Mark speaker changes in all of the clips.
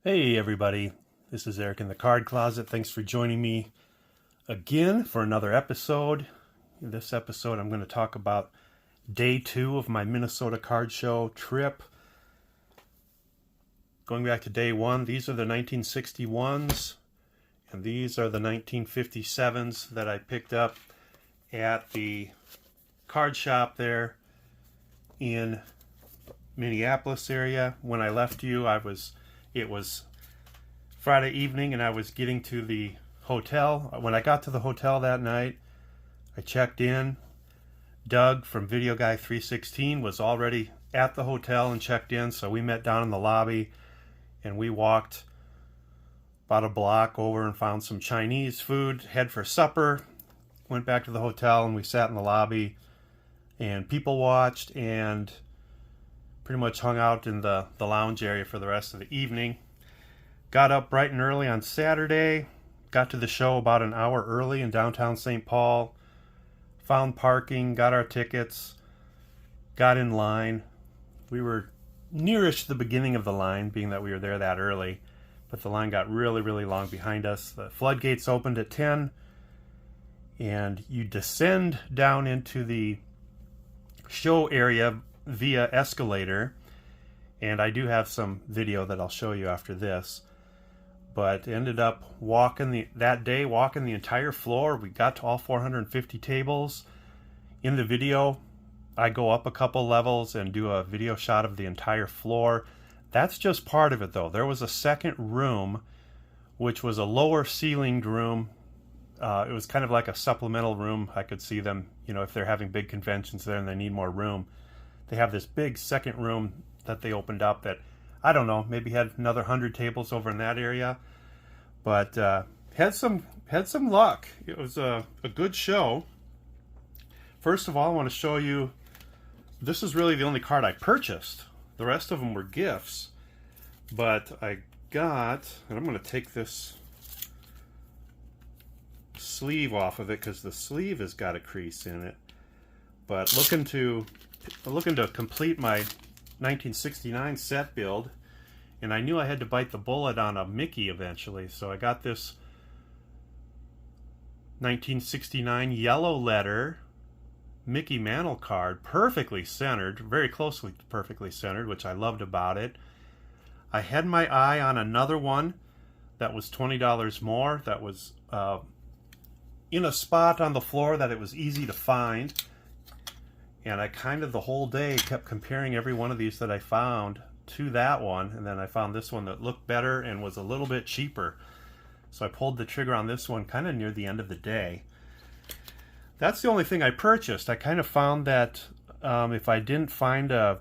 Speaker 1: Hey everybody, this is Eric in the Card Closet. Thanks for joining me again for another episode. In this episode, I'm going to talk about day 2 of my Minnesota card show trip. Going back to day 1, these are the 1961s, and these are the 1957s that I picked up at the card shop there in Minneapolis area. When I left you, it was Friday evening and I was getting to the hotel. When I got to the hotel that night, I checked in. Doug from Video Guy 316 was already at the hotel and checked in, so we met down in the lobby and we walked about a block over and found some Chinese food, had for supper, went back to the hotel and we sat in the lobby and people watched and pretty much hung out in the lounge area for the rest of the evening. Got up bright and early on Saturday, got to the show about an hour early in downtown St. Paul, found parking, got our tickets, got in line. We were nearish the beginning of the line, being that we were there that early, but the line got really, really long behind us. The floodgates opened at 10, and you descend down into the show area via escalator, and I do have some video that I'll show you after this, but ended up walking the entire floor. We got to all 450 tables. In the video, I go up a couple levels and do a video shot of the entire floor. That's just part of it though. There was a second room, which was a lower ceilinged room. It was kind of like a supplemental room. I could see them, if they're having big conventions there and they need more room. They have this big second room that they opened up that, I don't know, maybe had another 100 tables over in that area. But had some luck. It was a good show. First of all, I want to show you, this is really the only card I purchased. The rest of them were gifts. But I got, and I'm going to take this sleeve off of it because the sleeve has got a crease in it. But looking to complete my 1969 set build, and I knew I had to bite the bullet on a Mickey eventually, so I got this 1969 yellow letter Mickey Mantle card, perfectly centered, very closely perfectly centered, which I loved about it. I had my eye on another one that was $20 more, that was in a spot on the floor that it was easy to find. And I the whole day kept comparing every one of these that I found to that one, and then I found this one that looked better and was a little bit cheaper. So I pulled the trigger on this one kind of near the end of the day. That's the only thing I purchased. I kind of found that if I didn't find a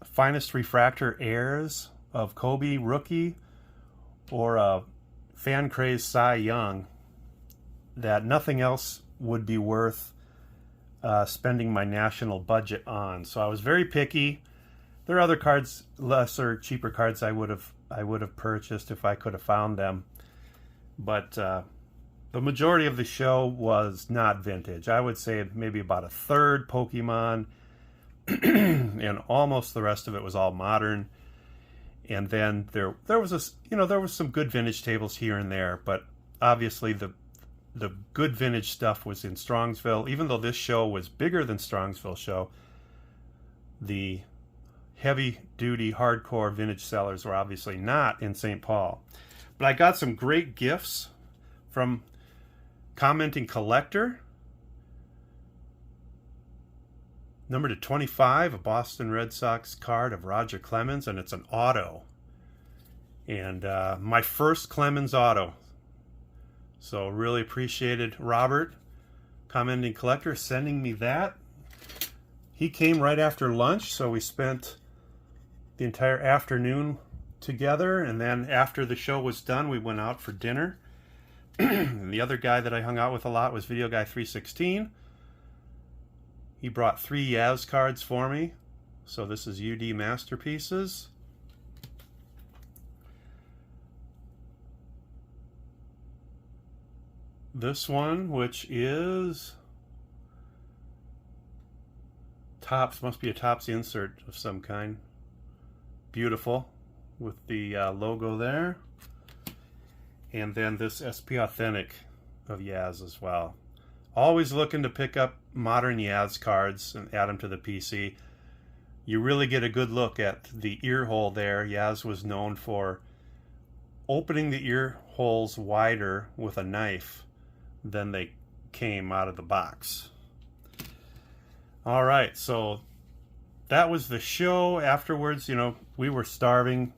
Speaker 1: Finest Refractor Heirs of Kobe Rookie or a Fan Craze Cy Young, that nothing else would be worth spending my national budget on. So I was very picky. There are other cards, lesser, cheaper cards I would have purchased if I could have found them. But the majority of the show was not vintage. I would say maybe about a third Pokemon, and almost the rest of it was all modern. And then there was some good vintage tables here and there, but obviously the good vintage stuff was in Strongsville. Even though this show was bigger than Strongsville show, the heavy-duty, hardcore vintage sellers were obviously not in St. Paul. But I got some great gifts from Commenting Collector. Number to 25, a Boston Red Sox card of Roger Clemens, and it's an auto. And my first Clemens auto. So really appreciated Robert, Commenting Collector, sending me that. He came right after lunch, so we spent the entire afternoon together, and then after the show was done, we went out for dinner. And the other guy that I hung out with a lot was Video Guy 316. He brought 3 Yaz cards for me. So this is UD Masterpieces. This one, which is Topps, must be a Topps insert of some kind. Beautiful. with the logo there. And then this SP Authentic of Yaz as well. Always looking to pick up modern Yaz cards and add them to the PC. You really get a good look at the ear hole there. Yaz was known for opening the ear holes wider with a knife than they came out of the box. All right, so that was the show. Afterwards, you know, we were starving.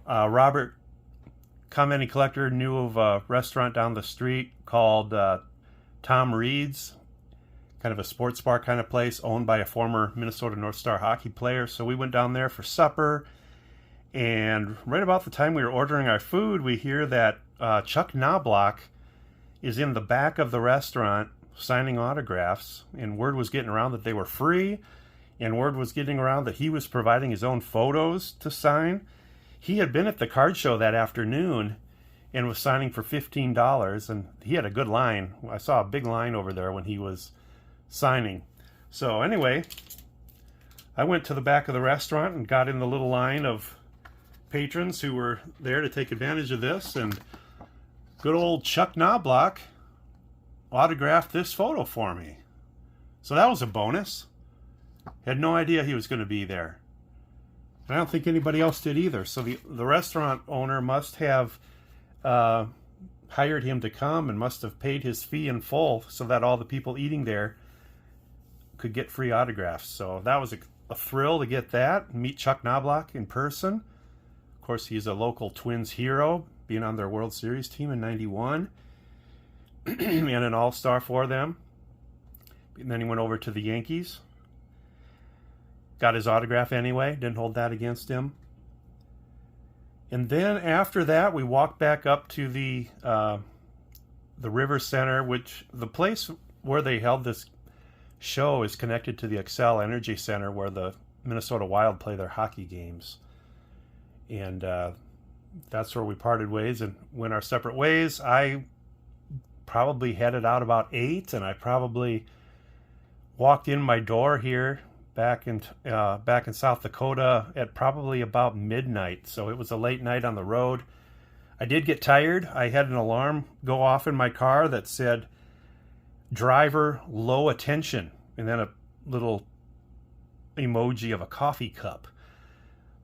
Speaker 1: Robert, commenting collector, knew of a restaurant down the street called Tom Reed's, kind of a sports bar kind of place, owned by a former Minnesota North Star hockey player. So we went down there for supper, and right about the time we were ordering our food, we hear that Chuck Knobloch is in the back of the restaurant signing autographs, and word was getting around that they were free, and word was getting around that he was providing his own photos to sign. He had been at the card show that afternoon and was signing for $15, and he had a good line. I saw a big line over there when he was signing. So anyway, I went to the back of the restaurant and got in the little line of patrons who were there to take advantage of this, and good old Chuck Knobloch autographed this photo for me. So that was a bonus. Had no idea he was going to be there. And I don't think anybody else did either. So the restaurant owner must have hired him to come and must have paid his fee in full so that all the people eating there could get free autographs. So that was a thrill to get that, meet Chuck Knobloch in person. Of course, he's a local Twins hero, being on their World Series team in '91 and an all-star for them. And then he went over to the Yankees. Got his autograph anyway, didn't hold that against him. And then after that, we walked back up to the River Center, which the place where they held this show is connected to the Xcel Energy Center, where the Minnesota Wild play their hockey games. And that's where we parted ways and went our separate ways. I probably headed out about 8, and I probably walked in my door here back in South Dakota at probably about midnight. So it was a late night on the road. I did get tired. I had an alarm go off in my car that said driver low attention, and then a little emoji of a coffee cup.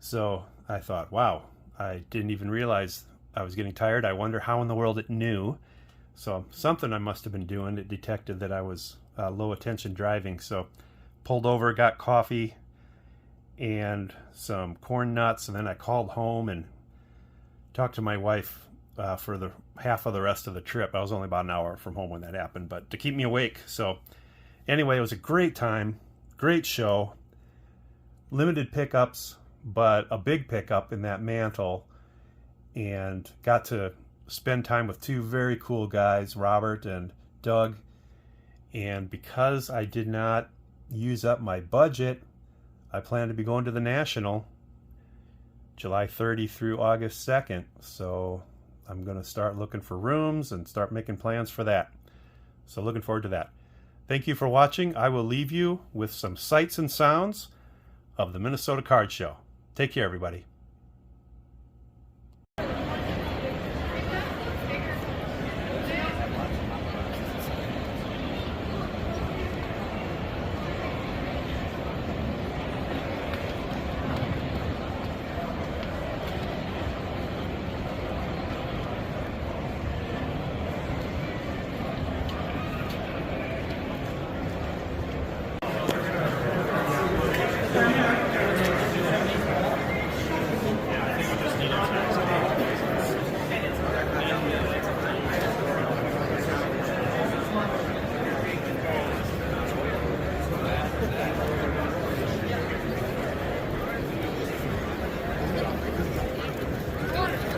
Speaker 1: So I thought, wow, I didn't even realize I was getting tired. I wonder how in the world it knew. So something I must have been doing. It detected that I was low attention driving. So pulled over, got coffee and some corn nuts, and then I called home and talked to my wife for the half of the rest of the trip. I was only about an hour from home when that happened, but to keep me awake. So anyway, it was a great time, great show, limited pickups, but a big pickup in that mantle, and got to spend time with two very cool guys, Robert and Doug. And because I did not use up my budget, I plan to be going to the National July 30 through August 2nd. So I'm going to start looking for rooms and start making plans for that. So looking forward to that. Thank you for watching. I will leave you with some sights and sounds of the Minnesota Card Show. Take care, everybody.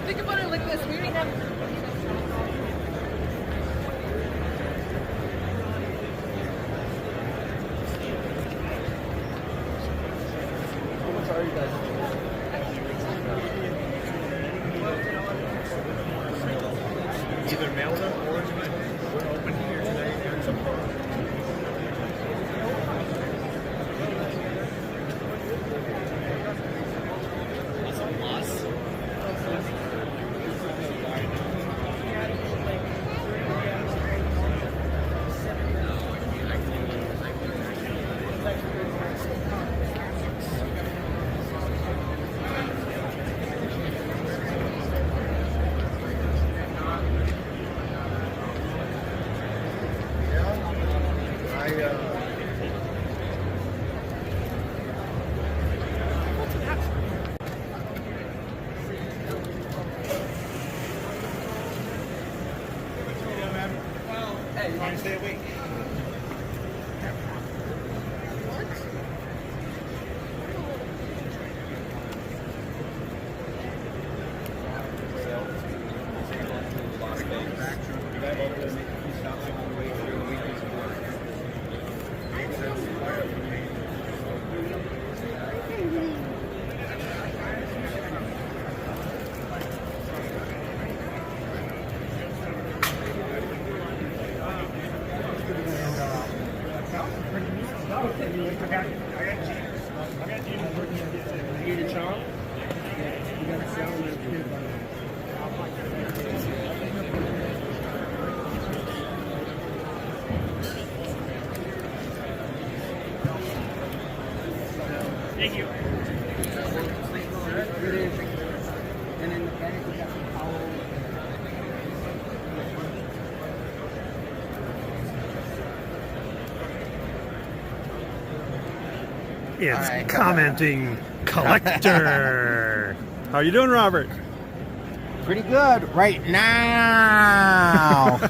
Speaker 2: Think about it like this. We already have. How much are you guys? Either mail them or we're open here today. That's a plus. Trying to stay awake. Thank you.
Speaker 3: And in the back, we got some towels.
Speaker 1: It's
Speaker 3: Hi.
Speaker 1: commenting collector. How you doing, Robert?
Speaker 3: Pretty good right now.